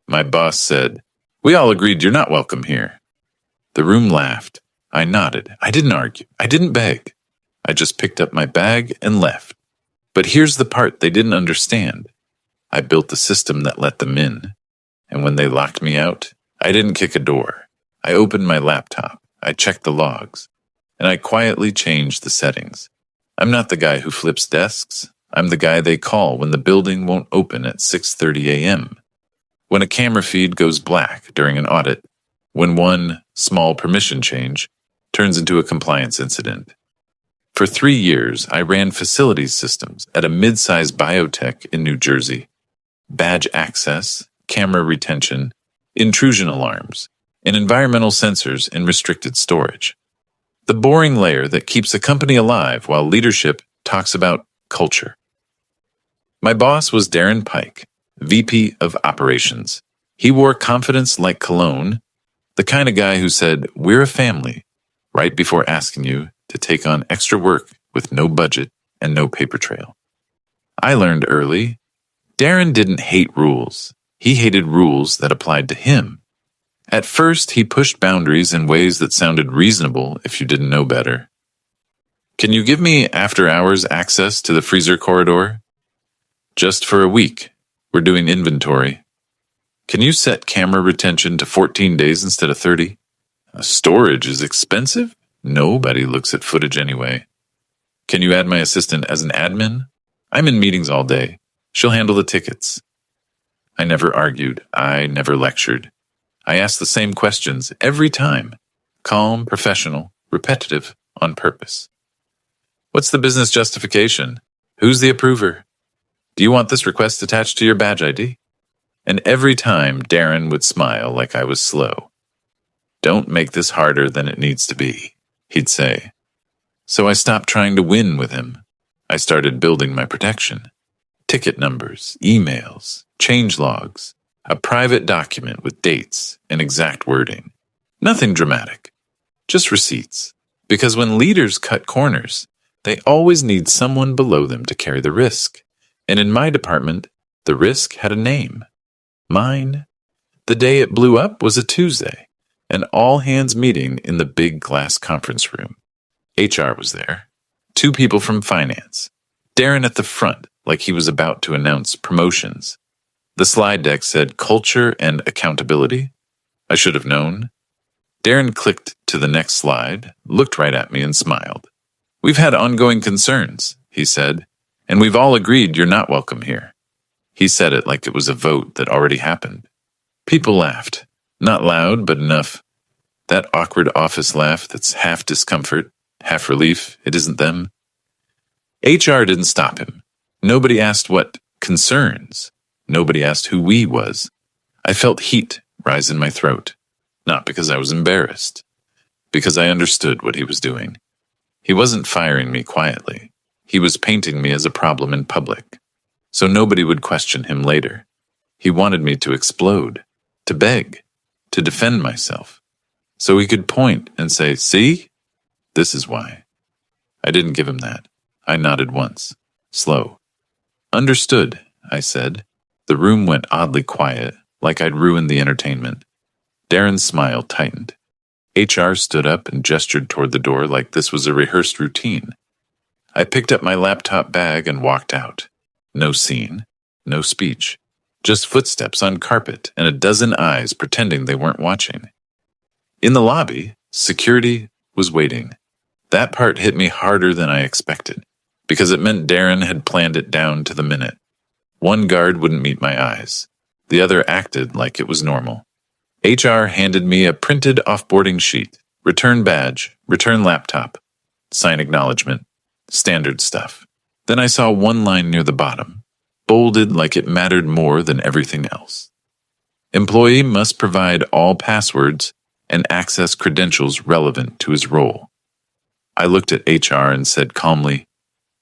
My boss said, "We all agreed you're not welcome here." The room laughed. I nodded. I didn't argue. I didn't beg. I just picked up my bag and left. But here's the part they didn't understand. I built the system that let them in. And when they locked me out, I didn't kick a door. I opened my laptop. I checked the logs. And I quietly changed the settings. I'm not the guy who flips desks. I'm the guy they call when the building won't open at 6:30 a.m. When a camera feed goes black during an audit. When one small permission change turns into a compliance incident. For 3 years, I ran facilities systems at a mid-sized biotech in New Jersey. Badge access, camera retention, intrusion alarms, and environmental sensors in restricted storage. The boring layer that keeps a company alive while leadership talks about culture. My boss was Darren Pike, VP of Operations. He wore confidence like cologne, the kind of guy who said, "We're a family," right before asking you to take on extra work with no budget and no paper trail. I learned early, Darren didn't hate rules. He hated rules that applied to him. At first, he pushed boundaries in ways that sounded reasonable if you didn't know better. "Can you give me after-hours access to the freezer corridor?" "Just for a week. We're doing inventory." "Can you set camera retention to 14 days instead of 30? Storage is expensive? Nobody looks at footage anyway." "Can you add my assistant as an admin? I'm in meetings all day. She'll handle the tickets." I never argued. I never lectured. I asked the same questions every time. Calm, professional, repetitive, on purpose. "What's the business justification? Who's the approver? Do you want this request attached to your badge ID?" And every time, Darren would smile like I was slow. "Don't make this harder than it needs to be," he'd say. So I stopped trying to win with him. I started building my protection. Ticket numbers, emails, change logs, a private document with dates and exact wording. Nothing dramatic, just receipts. Because when leaders cut corners, they always need someone below them to carry the risk. And in my department, the risk had a name. Mine. The day it blew up was a Tuesday, an all-hands meeting in the big glass conference room. HR was there. 2 people from finance. Darren at the front, like he was about to announce promotions. The slide deck said culture and accountability. I should have known. Darren clicked to the next slide, looked right at me and smiled. "We've had ongoing concerns," he said, "and we've all agreed you're not welcome here." He said it like it was a vote that already happened. People laughed. Not loud, but enough. That awkward office laugh that's half discomfort, half relief, it isn't them. HR didn't stop him. Nobody asked what concerns. Nobody asked who we was. I felt heat rise in my throat. Not because I was embarrassed. Because I understood what he was doing. He wasn't firing me quietly. He was painting me as a problem in public. So nobody would question him later. He wanted me to explode, to beg, to defend myself. So he could point and say, "See? This is why." I didn't give him that. I nodded once. Slow. "Understood," I said. The room went oddly quiet, like I'd ruined the entertainment. Darren's smile tightened. HR stood up and gestured toward the door like this was a rehearsed routine. I picked up my laptop bag and walked out. No scene, no speech. Just footsteps on carpet and a dozen eyes pretending they weren't watching. In the lobby, security was waiting. That part hit me harder than I expected, because it meant Darren had planned it down to the minute. One guard wouldn't meet my eyes. The other acted like it was normal. HR handed me a printed off-boarding sheet. Return badge, return laptop, sign acknowledgement, standard stuff. Then I saw one line near the bottom, bolded like it mattered more than everything else. Employee must provide all passwords and access credentials relevant to his role. I looked at HR and said calmly,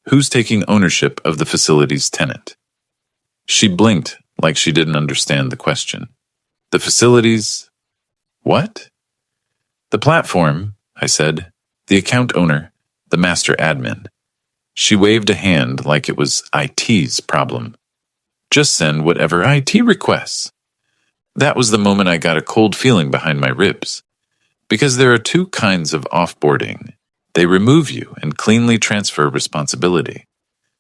"Who's taking ownership of the facility's tenant?" She blinked like she didn't understand the question. "The facilities..." "What?" "The platform," I said. "The account owner, the master admin." She waved a hand like it was IT's problem. "Just send whatever IT requests." That was the moment I got a cold feeling behind my ribs. Because there are two kinds of offboarding. They remove you and cleanly transfer responsibility.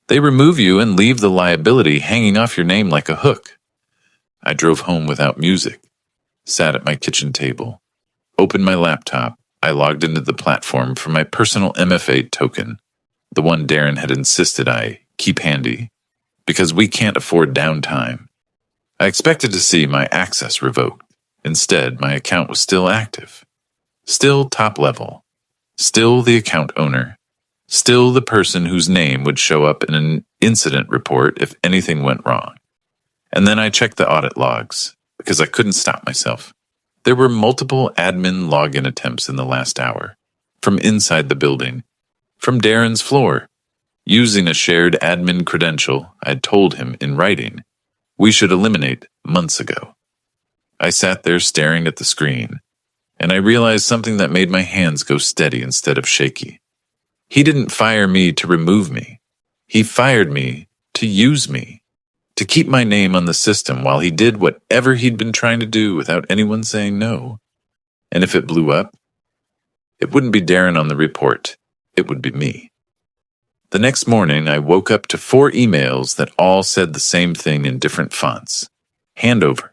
They remove you and leave the liability hanging off your name like a hook. I drove home without music, sat at my kitchen table, opened my laptop. I logged into the platform for my personal MFA token, the one Darren had insisted I keep handy, because we can't afford downtime. I expected to see my access revoked. Instead, my account was still active, still top level, still the account owner, still the person whose name would show up in an incident report if anything went wrong. And then I checked the audit logs, because I couldn't stop myself. There were multiple admin login attempts in the last hour, from inside the building, from Darren's floor, using a shared admin credential I'd told him in writing we should eliminate months ago. I sat there staring at the screen, and I realized something that made my hands go steady instead of shaky. He didn't fire me to remove me. He fired me to use me, to keep my name on the system while he did whatever he'd been trying to do without anyone saying no. And if it blew up, it wouldn't be Darren on the report. It would be me. The next morning, I woke up to 4 emails that all said the same thing in different fonts. Handover.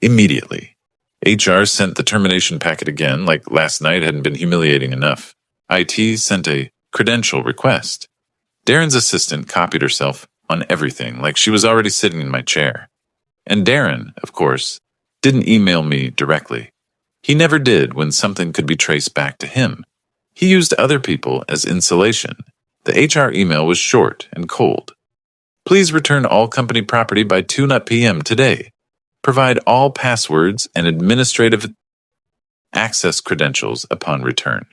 Immediately. HR sent the termination packet again, like last night hadn't been humiliating enough. IT sent a credential request. Darren's assistant copied herself on everything, like she was already sitting in my chair. And Darren, of course, didn't email me directly. He never did when something could be traced back to him. He used other people as insulation. The HR email was short and cold. Please return all company property by 2 p.m. today. Provide all passwords and administrative access credentials upon return.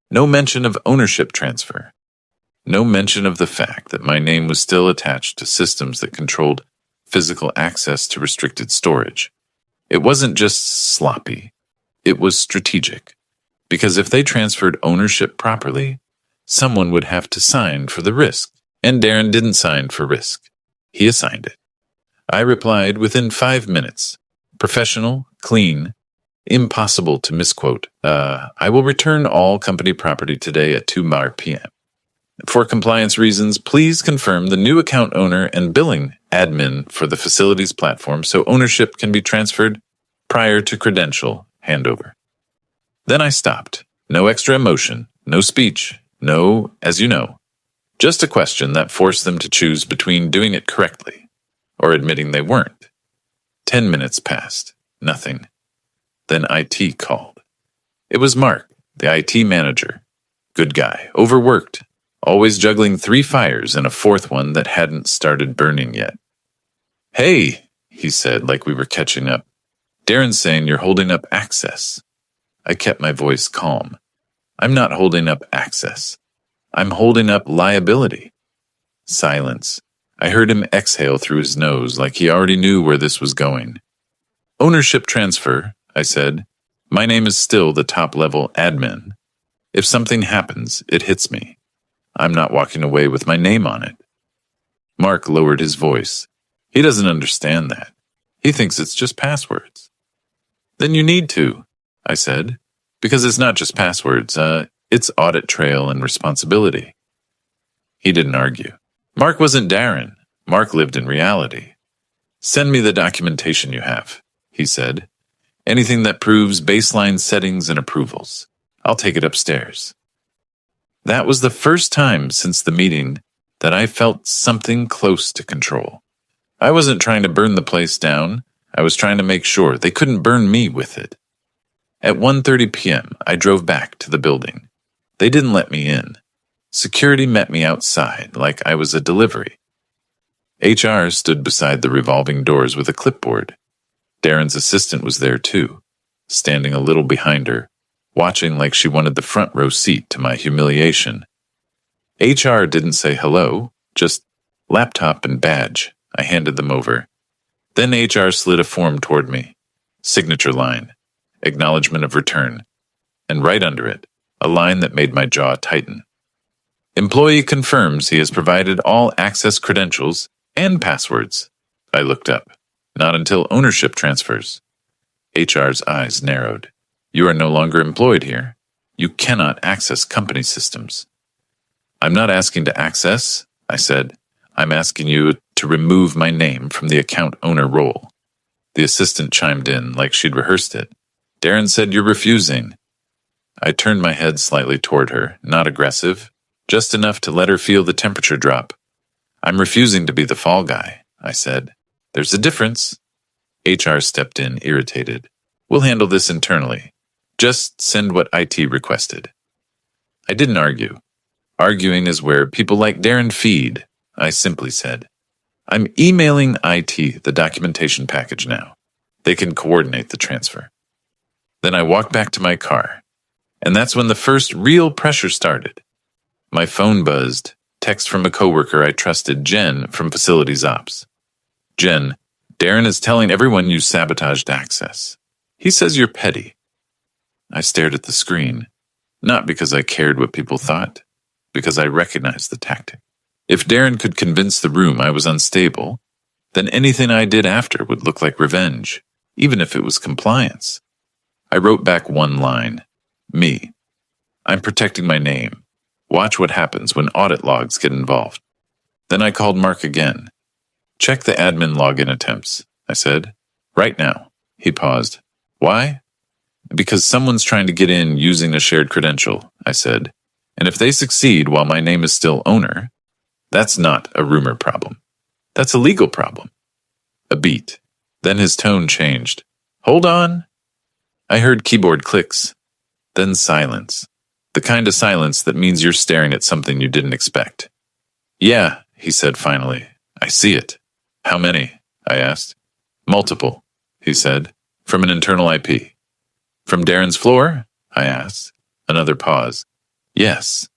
No mention of ownership transfer. No mention of the fact that my name was still attached to systems that controlled physical access to restricted storage. It wasn't just sloppy. It was strategic. Because if they transferred ownership properly, someone would have to sign for the risk. And Darren didn't sign for risk. He assigned it. I replied within 5 minutes. Professional, clean, impossible to misquote. I will return all company property today at 2 p.m. For compliance reasons, please confirm the new account owner and billing admin for the facilities platform so ownership can be transferred prior to credential handover. Then I stopped. No extra emotion, no speech, no, as you know. Just a question that forced them to choose between doing it correctly or admitting they weren't. 10 minutes passed. Nothing. Then IT called. It was Mark, the IT manager. Good guy, overworked, always juggling 3 fires and a 4th one that hadn't started burning yet. Hey, he said like we were catching up. Darren's saying you're holding up access. I kept my voice calm. I'm not holding up access. I'm holding up liability. Silence. I heard him exhale through his nose like he already knew where this was going. Ownership transfer, I said. My name is still the top-level admin. If something happens, it hits me. I'm not walking away with my name on it. Mark lowered his voice. He doesn't understand that. He thinks it's just passwords. Then you need to, I said, because it's not just passwords, it's audit trail and responsibility. He didn't argue. Mark wasn't Darren. Mark lived in reality. Send me the documentation you have, he said. Anything that proves baseline settings and approvals. I'll take it upstairs. That was the first time since the meeting that I felt something close to control. I wasn't trying to burn the place down. I was trying to make sure they couldn't burn me with it. At 1:30 p.m., I drove back to the building. They didn't let me in. Security met me outside like I was a delivery. HR stood beside the revolving doors with a clipboard. Darren's assistant was there too, standing a little behind her, watching like she wanted the front row seat to my humiliation. HR didn't say hello, just laptop and badge. I handed them over. Then HR slid a form toward me. Signature line, acknowledgement of return, and right under it, a line that made my jaw tighten. Employee confirms he has provided all access credentials and passwords. I looked up. Not until ownership transfers. HR's eyes narrowed. You are no longer employed here. You cannot access company systems. I'm not asking to access, I said. I'm asking you to remove my name from the account owner role. The assistant chimed in like she'd rehearsed it. Darren said you're refusing. I turned my head slightly toward her, not aggressive, just enough to let her feel the temperature drop. I'm refusing to be the fall guy, I said. There's a difference. HR stepped in, irritated. We'll handle this internally. Just send what IT requested. I didn't argue. Arguing is where people like Darren feed, I simply said. I'm emailing IT the documentation package now. They can coordinate the transfer. Then I walked back to my car, and that's when the first real pressure started. My phone buzzed, text from a coworker I trusted, Jen from Facilities Ops. Jen, Darren is telling everyone you sabotaged access. He says you're petty. I stared at the screen, not because I cared what people thought, because I recognized the tactic. If Darren could convince the room I was unstable, then anything I did after would look like revenge, even if it was compliance. I wrote back one line. Me. I'm protecting my name. Watch what happens when audit logs get involved. Then I called Mark again. Check the admin login attempts, I said. Right now. He paused. Why? Because someone's trying to get in using a shared credential, I said. And if they succeed while my name is still owner, that's not a rumor problem. That's a legal problem. A beat. Then his tone changed. Hold on. I heard keyboard clicks. Then silence. The kind of silence that means you're staring at something you didn't expect. Yeah, he said finally. I see it. How many? I asked. Multiple, he said. From an internal IP. From Darren's floor? I asked. Another pause. Yes.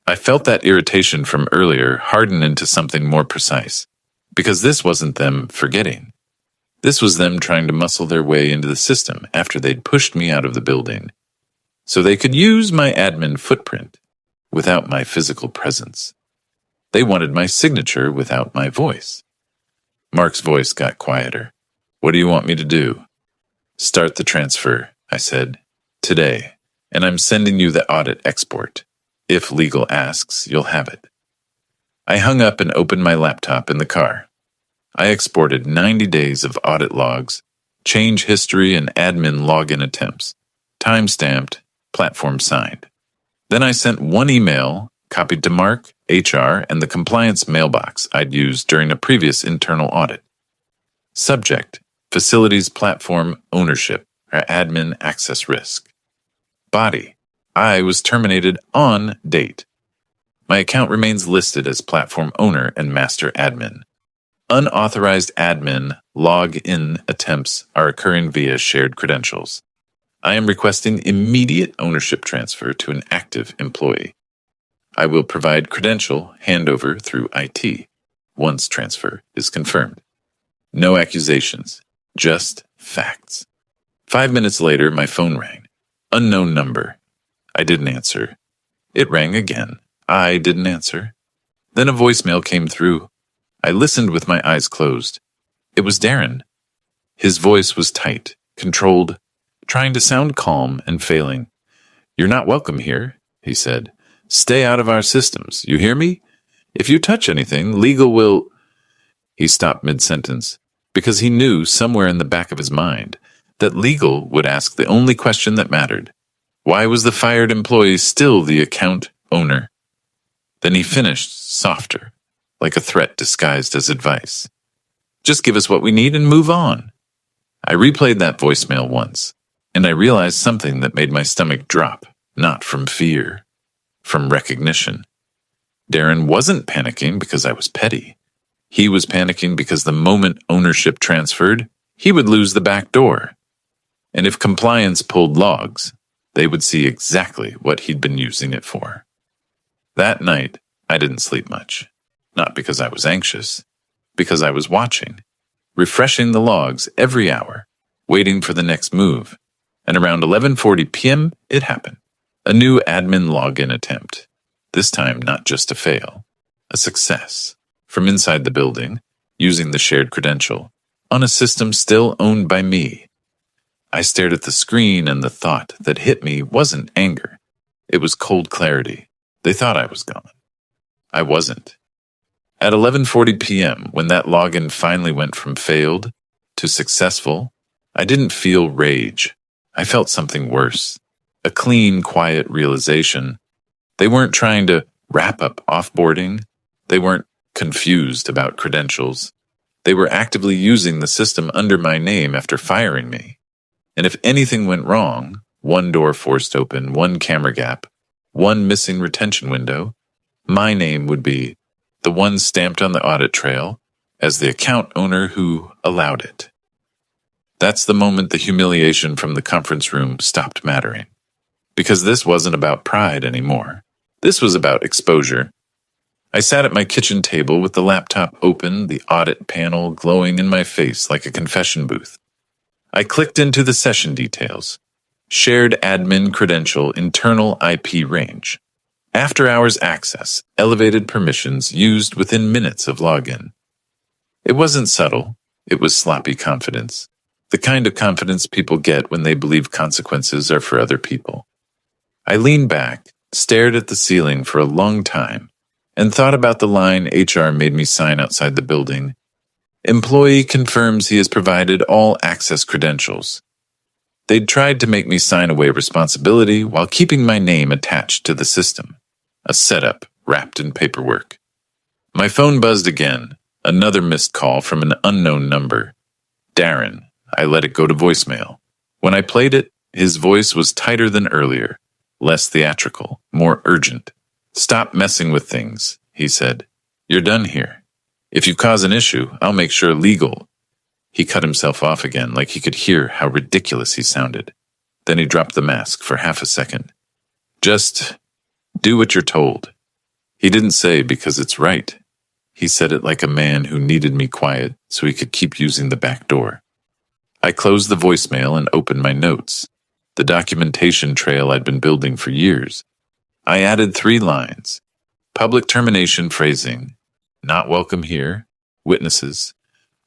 I felt that irritation from earlier harden into something more precise, because this wasn't them forgetting. This was them trying to muscle their way into the system after they'd pushed me out of the building, so they could use my admin footprint without my physical presence. They wanted my signature without my voice. Mark's voice got quieter. What do you want me to do? Start the transfer, I said. Today, and I'm sending you the audit export. If legal asks, you'll have it. I hung up and opened my laptop in the car. I exported 90 days of audit logs, change history, and admin login attempts, time-stamped, platform signed. Then I sent one email, copied to Mark, HR, and the compliance mailbox I'd used during a previous internal audit. Subject, facilities platform ownership, or admin access risk. Body, I was terminated on date. My account remains listed as platform owner and master admin. Unauthorized admin log-in attempts are occurring via shared credentials. I am requesting immediate ownership transfer to an active employee. I will provide credential handover through IT once transfer is confirmed. No accusations, just facts. 5 minutes later, my phone rang. Unknown number. I didn't answer. It rang again. I didn't answer. Then a voicemail came through. I listened with my eyes closed. It was Darren. His voice was tight, controlled, trying to sound calm and failing. You're not welcome here, he said. Stay out of our systems. You hear me? If you touch anything, legal will... He stopped mid-sentence because he knew somewhere in the back of his mind that legal would ask the only question that mattered. Why was the fired employee still the account owner? Then he finished softer, like a threat disguised as advice. Just give us what we need and move on. I replayed that voicemail once, and I realized something that made my stomach drop, not from fear, from recognition. Darren wasn't panicking because I was petty. He was panicking because the moment ownership transferred, he would lose the back door. And if compliance pulled logs, they would see exactly what he'd been using it for. That night, I didn't sleep much. Not because I was anxious, because I was watching, refreshing the logs every hour, waiting for the next move. And around 11:40 p.m., it happened. A new admin login attempt. This time, not just a fail, a success. From inside the building, using the shared credential, on a system still owned by me. I stared at the screen, and the thought that hit me wasn't anger. It was cold clarity. They thought I was gone. I wasn't. At 11:40 p.m., when that login finally went from failed to successful, I didn't feel rage. I felt something worse. A clean, quiet realization. They weren't trying to wrap up offboarding. They weren't confused about credentials. They were actively using the system under my name after firing me. And if anything went wrong, one door forced open, one camera gap, one missing retention window, my name would be the one stamped on the audit trail as the account owner who allowed it. That's the moment the humiliation from the conference room stopped mattering. Because this wasn't about pride anymore. This was about exposure. I sat at my kitchen table with the laptop open, the audit panel glowing in my face like a confession booth. I clicked into the session details. Shared admin credential, internal IP range. After hours access, elevated permissions used within minutes of login. It wasn't subtle. It was sloppy confidence. The kind of confidence people get when they believe consequences are for other people. I leaned back, stared at the ceiling for a long time, and thought about the line HR made me sign outside the building. Employee confirms he has provided all access credentials. They'd tried to make me sign away responsibility while keeping my name attached to the system. A setup wrapped in paperwork. My phone buzzed again, another missed call from an unknown number. Darren. I let it go to voicemail. When I played it, his voice was tighter than earlier, less theatrical, more urgent. Stop messing with things, he said. You're done here. If you cause an issue, I'll make sure legal. He cut himself off again like he could hear how ridiculous he sounded. Then he dropped the mask for half a second. Just do what you're told. He didn't say because it's right. He said it like a man who needed me quiet so he could keep using the back door. I closed the voicemail and opened my notes, the documentation trail I'd been building for years. I added 3 lines. Public termination phrasing, not welcome here, witnesses,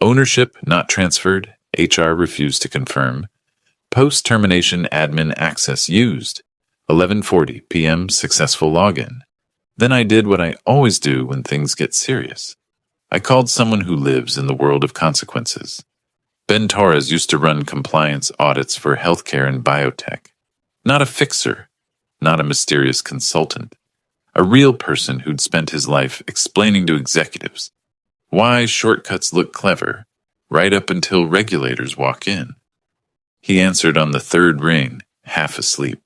ownership not transferred, HR refused to confirm, post-termination admin access used, 11:40 p.m. successful login. Then I did what I always do when things get serious. I called someone who lives in the world of consequences. Ben Torres used to run compliance audits for healthcare and biotech. Not a fixer, not a mysterious consultant. A real person who'd spent his life explaining to executives why shortcuts look clever, right up until regulators walk in. He answered on the 3rd ring, half asleep.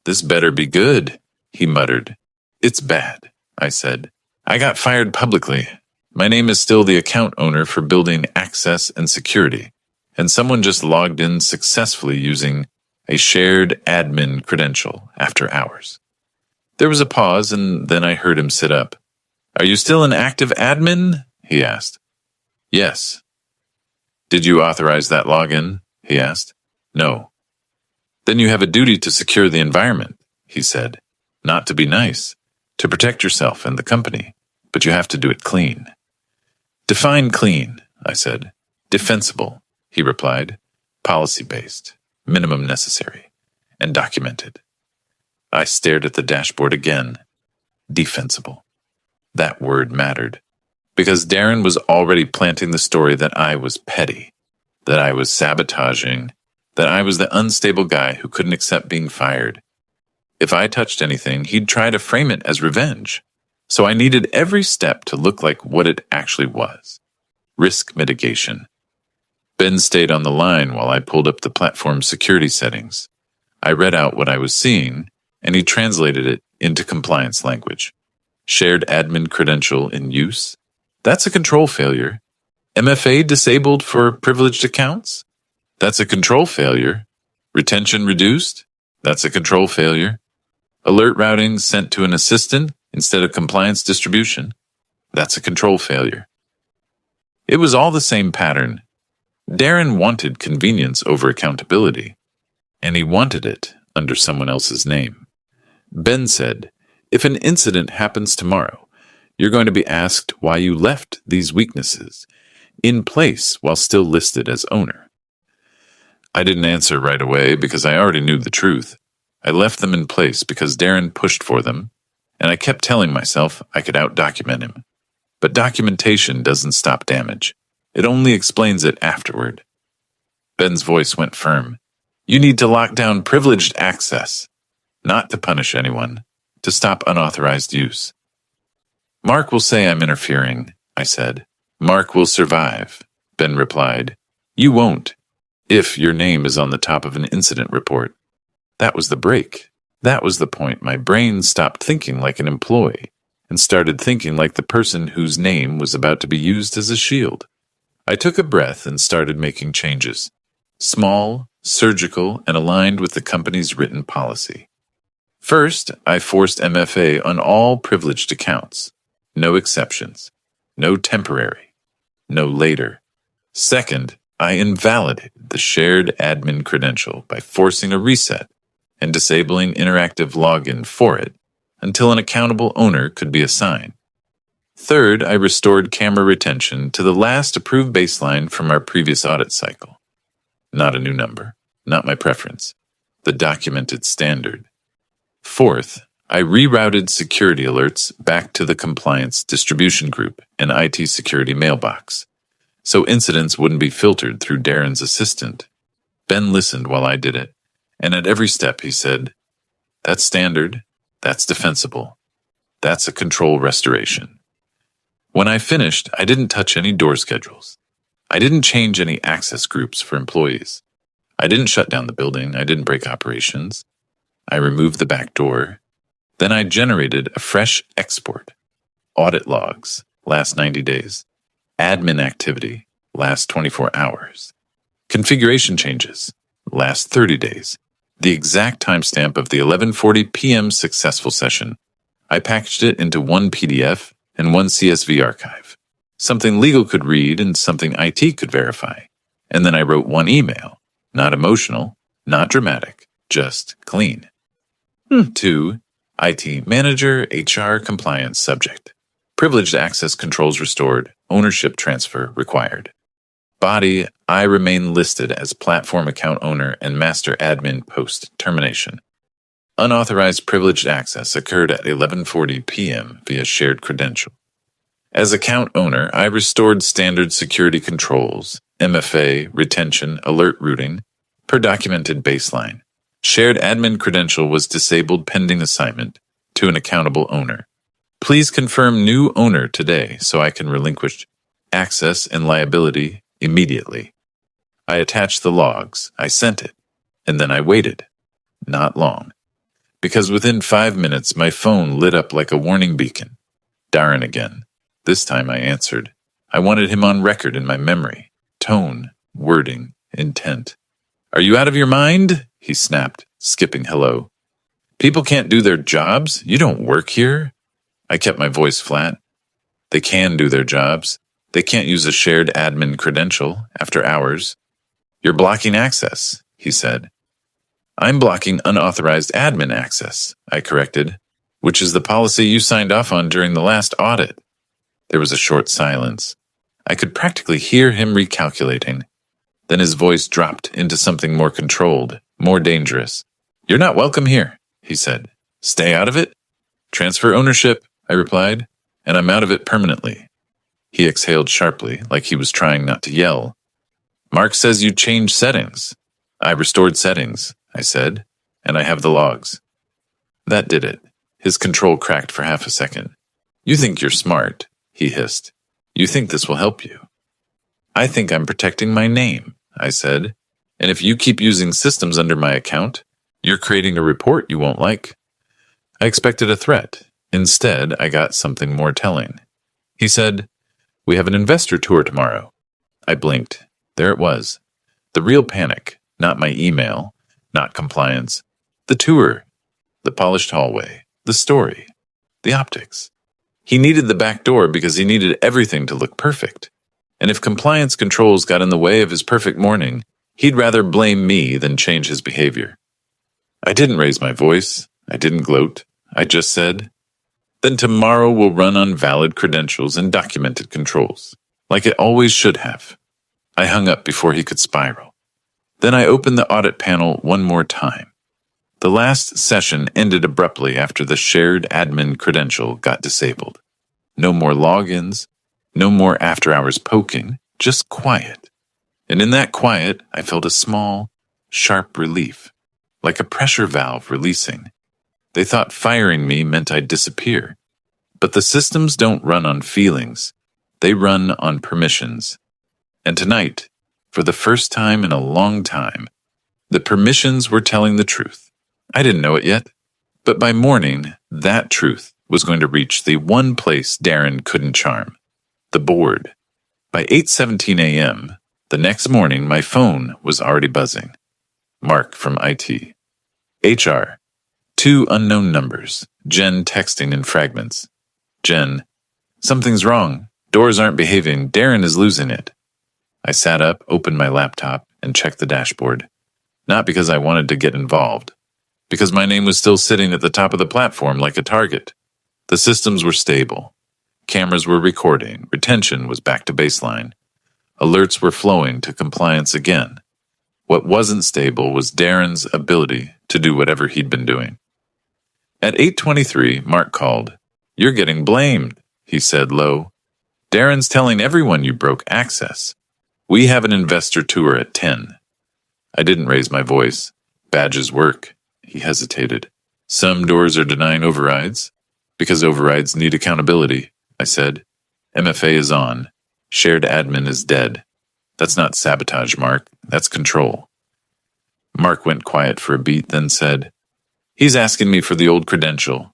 This better be good, he muttered. It's bad, I said. I got fired publicly. My name is still the account owner for building access and security, and someone just logged in successfully using a shared admin credential after hours. There was a pause, and then I heard him sit up. Are you still an active admin? He asked. Yes. Did you authorize that login? He asked. No. Then you have a duty to secure the environment, he said. Not to be nice, to protect yourself and the company, but you have to do it clean. Define clean, I said. Defensible, he replied. Policy-based, minimum necessary, and documented. I stared at the dashboard again. Defensible. That word mattered, because Darren was already planting the story that I was petty, that I was sabotaging, that I was the unstable guy who couldn't accept being fired. If I touched anything, he'd try to frame it as revenge. So I needed every step to look like what it actually was. Risk mitigation. Ben stayed on the line while I pulled up the platform's security settings. I read out what I was seeing, and he translated it into compliance language. Shared admin credential in use? That's a control failure. MFA disabled for privileged accounts? That's a control failure. Retention reduced? That's a control failure. Alert routing sent to an assistant instead of compliance distribution? That's a control failure. It was all the same pattern. Darren wanted convenience over accountability, and he wanted it under someone else's name. Ben said, if an incident happens tomorrow, you're going to be asked why you left these weaknesses. in place while still listed as owner. I didn't answer right away because I already knew the truth. I left them in place because Darren pushed for them, and I kept telling myself I could out-document him. But documentation doesn't stop damage. It only explains it afterward. Ben's voice went firm. You need to lock down privileged access, not to punish anyone, to stop unauthorized use. Mark will say I'm interfering, I said. Mark will survive, Ben replied. You won't, if your name is on the top of an incident report. That was the break. That was the point my brain stopped thinking like an employee and started thinking like the person whose name was about to be used as a shield. I took a breath and started making changes. Small, surgical, and aligned with the company's written policy. First, I forced MFA on all privileged accounts. No exceptions. No temporary. No later. Second, I invalidated the shared admin credential by forcing a reset and disabling interactive login for it until an accountable owner could be assigned. Third, I restored camera retention to the last approved baseline from our previous audit cycle. Not a new number, not my preference, the documented standard. Fourth, I rerouted security alerts back to the compliance distribution group and IT security mailbox, so incidents wouldn't be filtered through Darren's assistant. Ben listened while I did it, and at every step he said, that's standard, that's defensible, that's a control restoration. When I finished, I didn't touch any door schedules. I didn't change any access groups for employees. I didn't shut down the building. I didn't break operations. I removed the back door. Then I generated a fresh export. Audit logs, last 90 days. Admin activity, last 24 hours. Configuration changes, last 30 days. The exact timestamp of the 11:40 p.m. successful session. I packaged it into one PDF and one CSV archive. Something legal could read and something IT could verify. And then I wrote one email. Not emotional, not dramatic, just clean. To IT manager, HR compliance subject. Privileged access controls restored, ownership transfer required. Body, I remain listed as platform account owner and master admin post termination. Unauthorized privileged access occurred at 11:40 p.m. via shared credential. As account owner, I restored standard security controls, MFA, retention, alert routing, per documented baseline. Shared admin credential was disabled pending assignment to an accountable owner. Please confirm new owner today so I can relinquish access and liability immediately. I attached the logs, I sent it, and then I waited. Not long. Because within 5 minutes my phone lit up like a warning beacon. Darren again. This time I answered. I wanted him on record in my memory. Tone, wording, intent. Are you out of your mind? He snapped, skipping hello. People can't do their jobs? You don't work here? I kept my voice flat. They can do their jobs. They can't use a shared admin credential after hours. You're blocking access, he said. I'm blocking unauthorized admin access, I corrected, which is the policy you signed off on during the last audit. There was a short silence. I could practically hear him recalculating. Then his voice dropped into something more controlled, more dangerous. You're not welcome here, he said. Stay out of it? Transfer ownership, I replied, and I'm out of it permanently. He exhaled sharply, like he was trying not to yell. Mark says you changed settings. I restored settings, I said, and I have the logs. That did it. His control cracked for half a second. You think you're smart, he hissed. You think this will help you. I think I'm protecting my name, I said, and if you keep using systems under my account, you're creating a report you won't like. I expected a threat. Instead, I got something more telling. He said, we have an investor tour tomorrow. I blinked. There it was. The real panic, not my email, not compliance. The tour, the polished hallway, the story, the optics. He needed the back door because he needed everything to look perfect. And if compliance controls got in the way of his perfect morning, he'd rather blame me than change his behavior. I didn't raise my voice. I didn't gloat. I just said, then tomorrow we'll run on valid credentials and documented controls, like it always should have. I hung up before he could spiral. Then I opened the audit panel one more time. The last session ended abruptly after the shared admin credential got disabled. No more logins, no more after-hours poking, just quiet. And in that quiet, I felt a small, sharp relief, like a pressure valve releasing. They thought firing me meant I'd disappear. But the systems don't run on feelings. They run on permissions. And tonight, for the first time in a long time, the permissions were telling the truth. I didn't know it yet, but by morning, that truth was going to reach the one place Darren couldn't charm, the board. By 8:17 a.m., the next morning, my phone was already buzzing. Mark from IT. HR. 2 unknown numbers. Jen texting in fragments. Jen. Something's wrong. Doors aren't behaving. Darren is losing it. I sat up, opened my laptop, and checked the dashboard. Not because I wanted to get involved. Because my name was still sitting at the top of the platform like a target. The systems were stable. Cameras were recording. Retention was back to baseline. Alerts were flowing to compliance again. What wasn't stable was Darren's ability to do whatever he'd been doing. At 8:23, Mark called. "You're getting blamed," he said low. "Darren's telling everyone you broke access. We have an investor tour at 10. I didn't raise my voice. Badges work. He hesitated. "Some doors are denying overrides. Because overrides need accountability," I said. "MFA is on. Shared admin is dead. That's not sabotage, Mark. That's control." Mark went quiet for a beat, then said, "He's asking me for the old credential."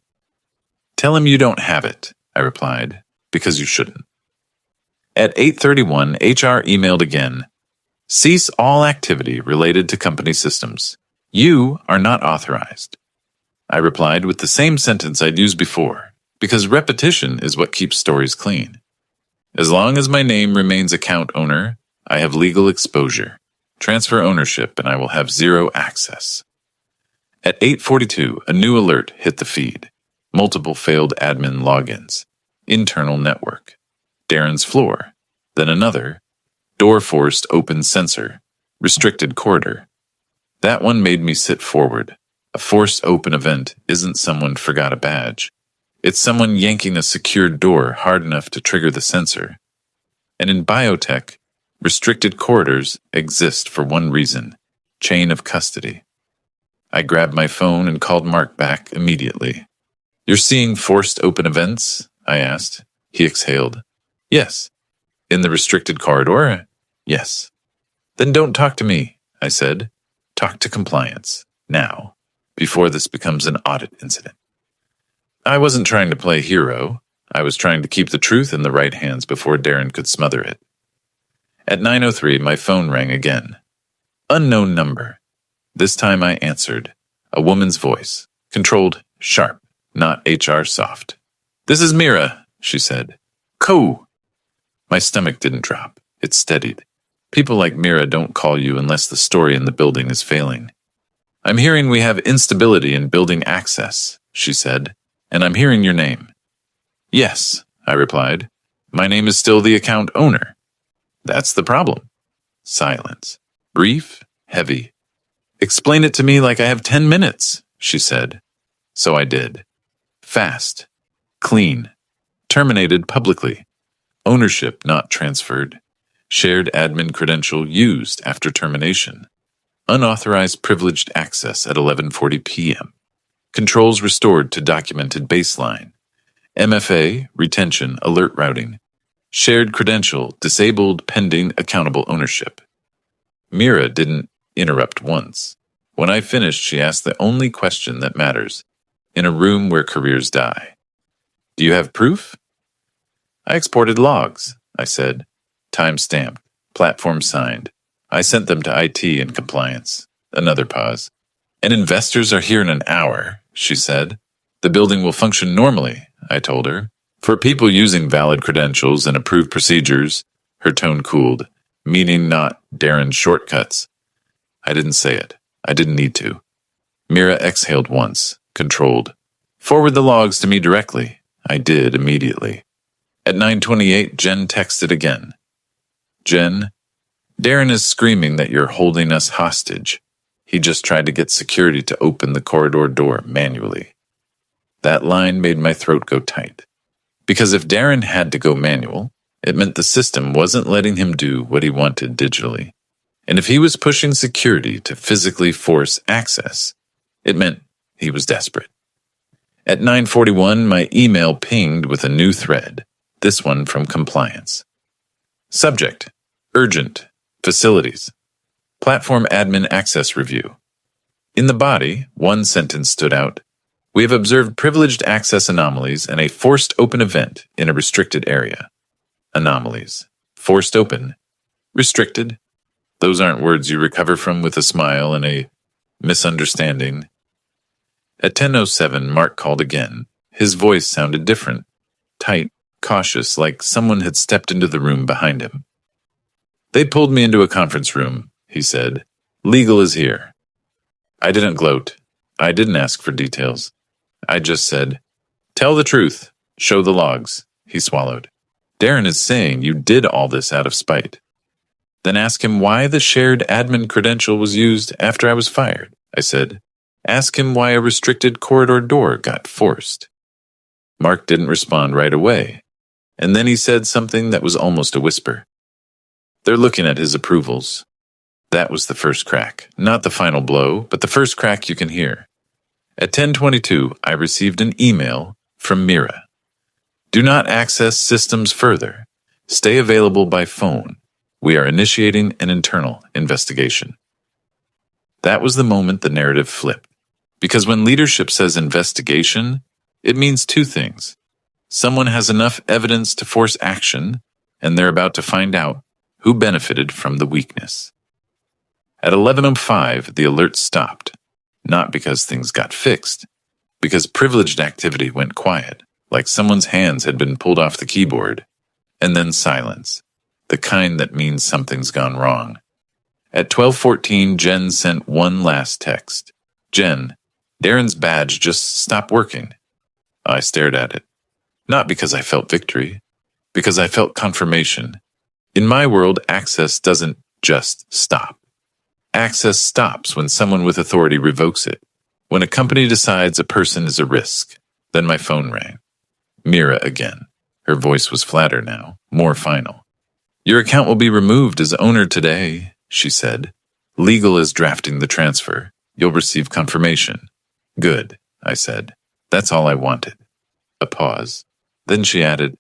"Tell him you don't have it," I replied, "because you shouldn't." At 8:31, HR emailed again. "Cease all activity related to company systems. You are not authorized." I replied with the same sentence I'd used before, because repetition is what keeps stories clean. "As long as my name remains account owner, I have legal exposure. Transfer ownership and I will have zero access." At 8:42, a new alert hit the feed. Multiple failed admin logins. Internal network. Darren's floor. Then another. Door forced open sensor. Restricted corridor. That one made me sit forward. A forced open event isn't someone forgot a badge. It's someone yanking a secured door hard enough to trigger the sensor. And in biotech, restricted corridors exist for one reason: chain of custody. I grabbed my phone and called Mark back immediately. "You're seeing forced open events?" I asked. He exhaled. "Yes." "In the restricted corridor?" "Yes." "Then don't talk to me," I said. "Talk to compliance, now, before this becomes an audit incident." I wasn't trying to play hero. I was trying to keep the truth in the right hands before Darren could smother it. At 9:03, my phone rang again. Unknown number. This time I answered. A woman's voice. Controlled, sharp, not HR soft. "This is Mira," she said. "Co." My stomach didn't drop. It steadied. People like Mira don't call you unless the story in the building is failing. "I'm hearing we have instability in building access," she said, "and I'm hearing your name." "Yes," I replied. "My name is still the account owner." "That's the problem." Silence. Brief, heavy. "Explain it to me like I have 10 minutes, she said. So I did. Fast. Clean. Terminated publicly. Ownership not transferred. Shared admin credential used after termination. Unauthorized privileged access at 11:40 p.m. Controls restored to documented baseline. MFA, retention, alert routing. Shared credential, disabled pending accountable ownership. Mira didn't interrupt once. When I finished, she asked the only question that matters, in a room where careers die. "Do you have proof?" "I exported logs," I said. Time-stamped, platform signed. I sent them to IT and compliance. Another pause. "And investors are here in an hour," she said. "The building will function normally," I told her. "For people using valid credentials and approved procedures," her tone cooled, meaning not Darren's shortcuts. I didn't say it. I didn't need to. Mira exhaled once, controlled. "Forward the logs to me directly." I did immediately. At 9:28, Jen texted again. Jen, Darren is screaming that you're holding us hostage. He just tried to get security to open the corridor door manually. That line made my throat go tight. Because if Darren had to go manual, it meant the system wasn't letting him do what he wanted digitally. And if he was pushing security to physically force access, it meant he was desperate. At 9:41, my email pinged with a new thread, this one from compliance. Subject: Urgent. Facilities. Platform Admin Access Review. In the body, one sentence stood out. We have observed privileged access anomalies and a forced open event in a restricted area. Anomalies. Forced open. Restricted. Those aren't words you recover from with a smile and a misunderstanding. At 10:07, Mark called again. His voice sounded different. Tight, cautious, like someone had stepped into the room behind him. They pulled me into a conference room, he said. Legal is here. I didn't gloat. I didn't ask for details. I just said, tell the truth. Show the logs. He swallowed. Darren is saying you did all this out of spite. Then ask him why the shared admin credential was used after I was fired, I said. Ask him why a restricted corridor door got forced. Mark didn't respond right away, and then he said something that was almost a whisper. They're looking at his approvals. That was the first crack. Not the final blow, but the first crack you can hear. At 10:22, I received an email from Mira. Do not access systems further. Stay available by phone. We are initiating an internal investigation. That was the moment the narrative flipped. Because when leadership says investigation, it means two things. Someone has enough evidence to force action, and they're about to find out who benefited from the weakness. At 11:05, the alert stopped, not because things got fixed, because privileged activity went quiet, like someone's hands had been pulled off the keyboard, and then silence, the kind that means something's gone wrong. At 12:14, Jen sent one last text. Jen, Darren's badge just stopped working. I stared at it, not because I felt victory, because I felt confirmation. In my world, access doesn't just stop. Access stops when someone with authority revokes it. When a company decides a person is a risk. Then my phone rang. Mira again. Her voice was flatter now, more final. Your account will be removed as owner today, she said. Legal is drafting the transfer. You'll receive confirmation. Good, I said. That's all I wanted. A pause. Then she added,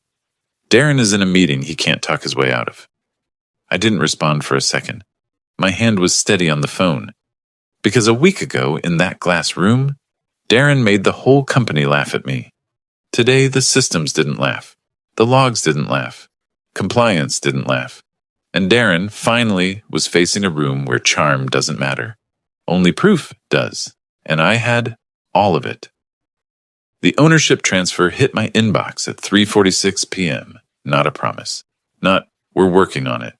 Darren is in a meeting he can't talk his way out of. I didn't respond for a second. My hand was steady on the phone. Because a week ago, in that glass room, Darren made the whole company laugh at me. Today, the systems didn't laugh. The logs didn't laugh. Compliance didn't laugh. And Darren finally was facing a room where charm doesn't matter. Only proof does. And I had all of it. The ownership transfer hit my inbox at 3:46 p.m. Not a promise. Not, we're working on it.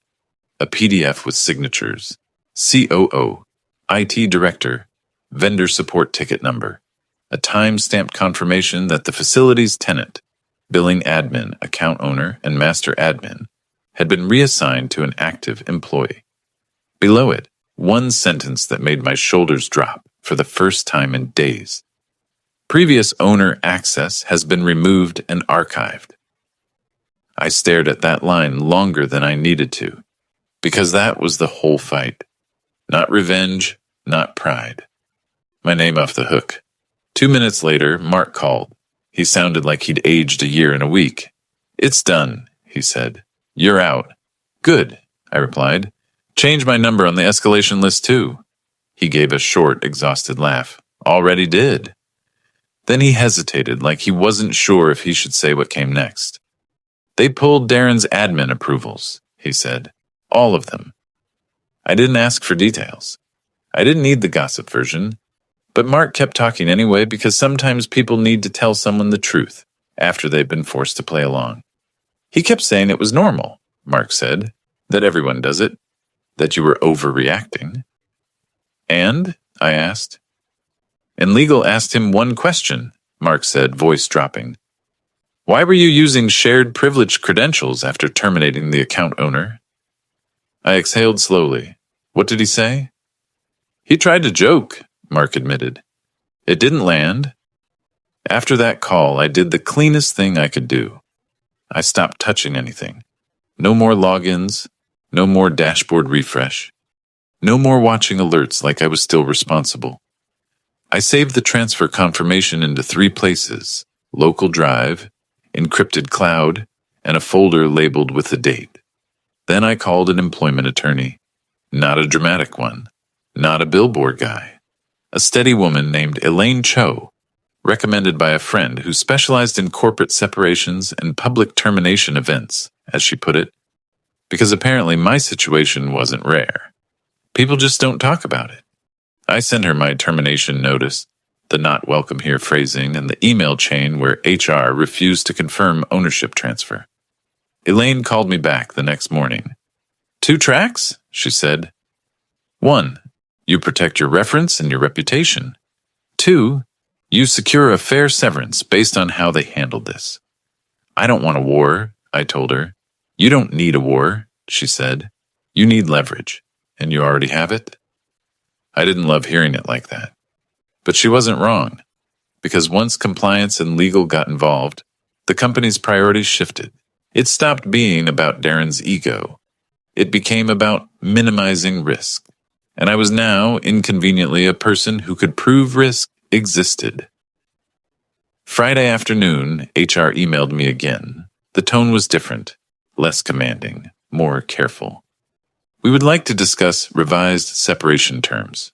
A PDF with signatures. COO, IT Director, Vendor Support Ticket Number. A time-stamped confirmation that the facility's tenant, billing admin, account owner, and master admin had been reassigned to an active employee. Below it, one sentence that made my shoulders drop for the first time in days. Previous owner access has been removed and archived. I stared at that line longer than I needed to, because that was the whole fight. Not revenge, not pride. My name off the hook. 2 minutes later, Mark called. He sounded like he'd aged a year and a week. It's done, he said. You're out. Good, I replied. Change my number on the escalation list too. He gave a short, exhausted laugh. Already did. Then he hesitated, like he wasn't sure if he should say what came next. They pulled Darren's admin approvals, he said. All of them. I didn't ask for details. I didn't need the gossip version. But Mark kept talking anyway because sometimes people need to tell someone the truth after they've been forced to play along. He kept saying it was normal, Mark said, that everyone does it, that you were overreacting. And? I asked. And legal asked him one question, Mark said, voice dropping. Why were you using shared privilege credentials after terminating the account owner? I exhaled slowly. What did he say? He tried to joke, Mark admitted. It didn't land. After that call, I did the cleanest thing I could do. I stopped touching anything. No more logins, no more dashboard refresh, no more watching alerts like I was still responsible. I saved the transfer confirmation into 3 places: local drive, encrypted cloud, and a folder labeled with the date. Then I called an employment attorney. Not a dramatic one, not a billboard guy. A steady woman named Elaine Cho, recommended by a friend who specialized in corporate separations and public termination events, as she put it, because apparently my situation wasn't rare. People just don't talk about it. I sent her my termination notice, the not welcome here phrasing, and the email chain where HR refused to confirm ownership transfer. Elaine called me back the next morning. 2 tracks, she said. 1, you protect your reference and your reputation. 2, you secure a fair severance based on how they handled this. I don't want a war, I told her. You don't need a war, she said. You need leverage, and you already have it. I didn't love hearing it like that. But she wasn't wrong, because once compliance and legal got involved, the company's priorities shifted. It stopped being about Darren's ego. It became about minimizing risk, and I was now inconveniently a person who could prove risk existed. Friday afternoon, HR emailed me again. The tone was different, less commanding, more careful. We would like to discuss revised separation terms.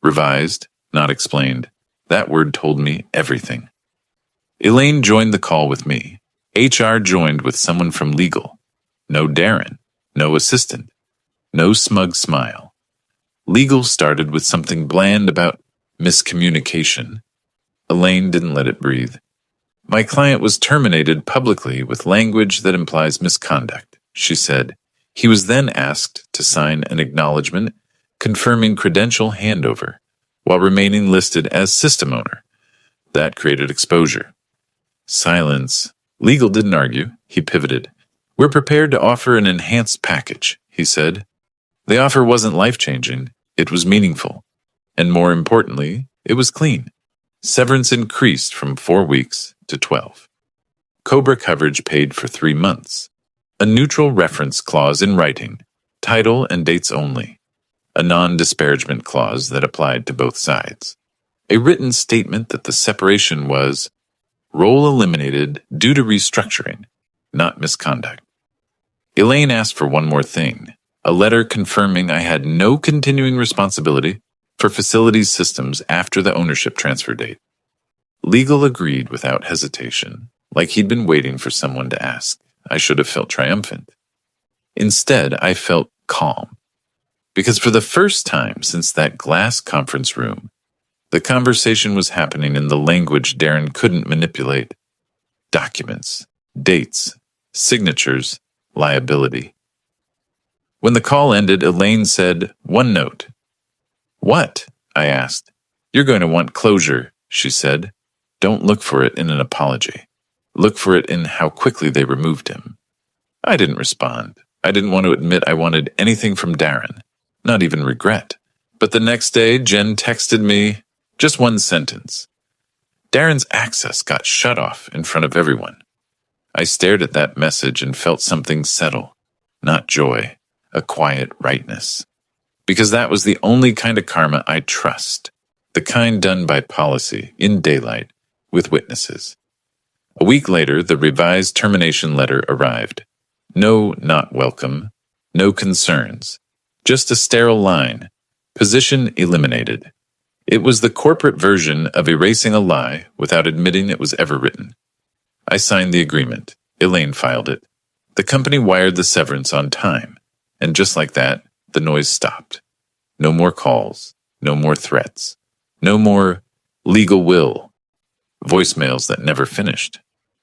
Revised, not explained. That word told me everything. Elaine joined the call with me. HR joined with someone from legal. No Darren, no assistant, no smug smile. Legal started with something bland about miscommunication. Elaine didn't let it breathe. My client was terminated publicly with language that implies misconduct, she said. He was then asked to sign an acknowledgement confirming credential handover while remaining listed as system owner. That created exposure. Silence. Legal didn't argue. He pivoted. We're prepared to offer an enhanced package, he said. The offer wasn't life-changing. It was meaningful. And more importantly, it was clean. Severance increased from 4 weeks to 12. COBRA coverage paid for 3 months. A neutral reference clause in writing, title and dates only. A non-disparagement clause that applied to both sides. A written statement that the separation was role eliminated due to restructuring, not misconduct. Elaine asked for one more thing, a letter confirming I had no continuing responsibility for facilities systems after the ownership transfer date. Legal agreed without hesitation, like he'd been waiting for someone to ask. I should have felt triumphant. Instead, I felt calm. Because for the first time since that glass conference room, the conversation was happening in the language Darren couldn't manipulate. Documents, dates, signatures, liability. When the call ended, Elaine said, "One note." "What?" I asked. "You're going to want closure," she said. "Don't look for it in an apology. Look for it in how quickly they removed him." I didn't respond. I didn't want to admit I wanted anything from Darren, not even regret. But the next day, Jen texted me just one sentence. Darren's access got shut off in front of everyone. I stared at that message and felt something settle, not joy, a quiet rightness. Because that was the only kind of karma I trust, the kind done by policy, in daylight, with witnesses. A week later, the revised termination letter arrived. No not welcome, no concerns, just a sterile line, position eliminated. It was the corporate version of erasing a lie without admitting it was ever written. I signed the agreement. Elaine filed it. The company wired the severance on time, and just like that, the noise stopped. No more calls, no more threats, no more legal will, voicemails that never finished.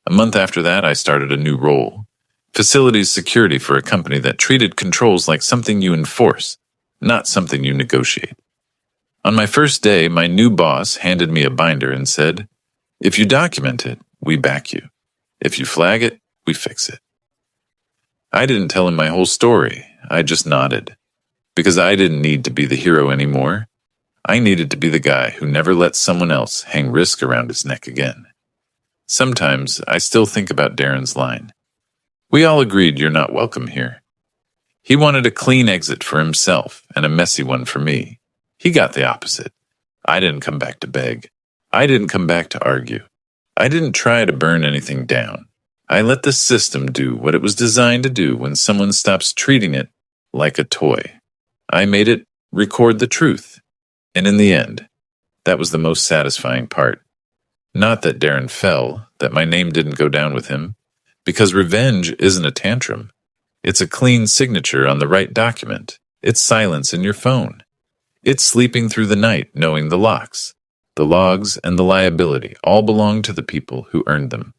A month after that, I started a new role. Facilities security for a company that treated controls like something you enforce, not something you negotiate. On my first day, my new boss handed me a binder and said, "If you document it, we back you. If you flag it, we fix it." I didn't tell him my whole story. I just nodded. Because I didn't need to be the hero anymore. I needed to be the guy who never let someone else hang risk around his neck again. Sometimes I still think about Darren's line. We all agreed you're not welcome here. He wanted a clean exit for himself and a messy one for me. He got the opposite. I didn't come back to beg. I didn't come back to argue. I didn't try to burn anything down. I let the system do what it was designed to do when someone stops treating it like a toy. I made it record the truth. And in the end, that was the most satisfying part. Not that Darren fell, that my name didn't go down with him, because revenge isn't a tantrum. It's a clean signature on the right document. It's silence in your phone. It's sleeping through the night knowing the locks, the logs, and the liability all belong to the people who earned them.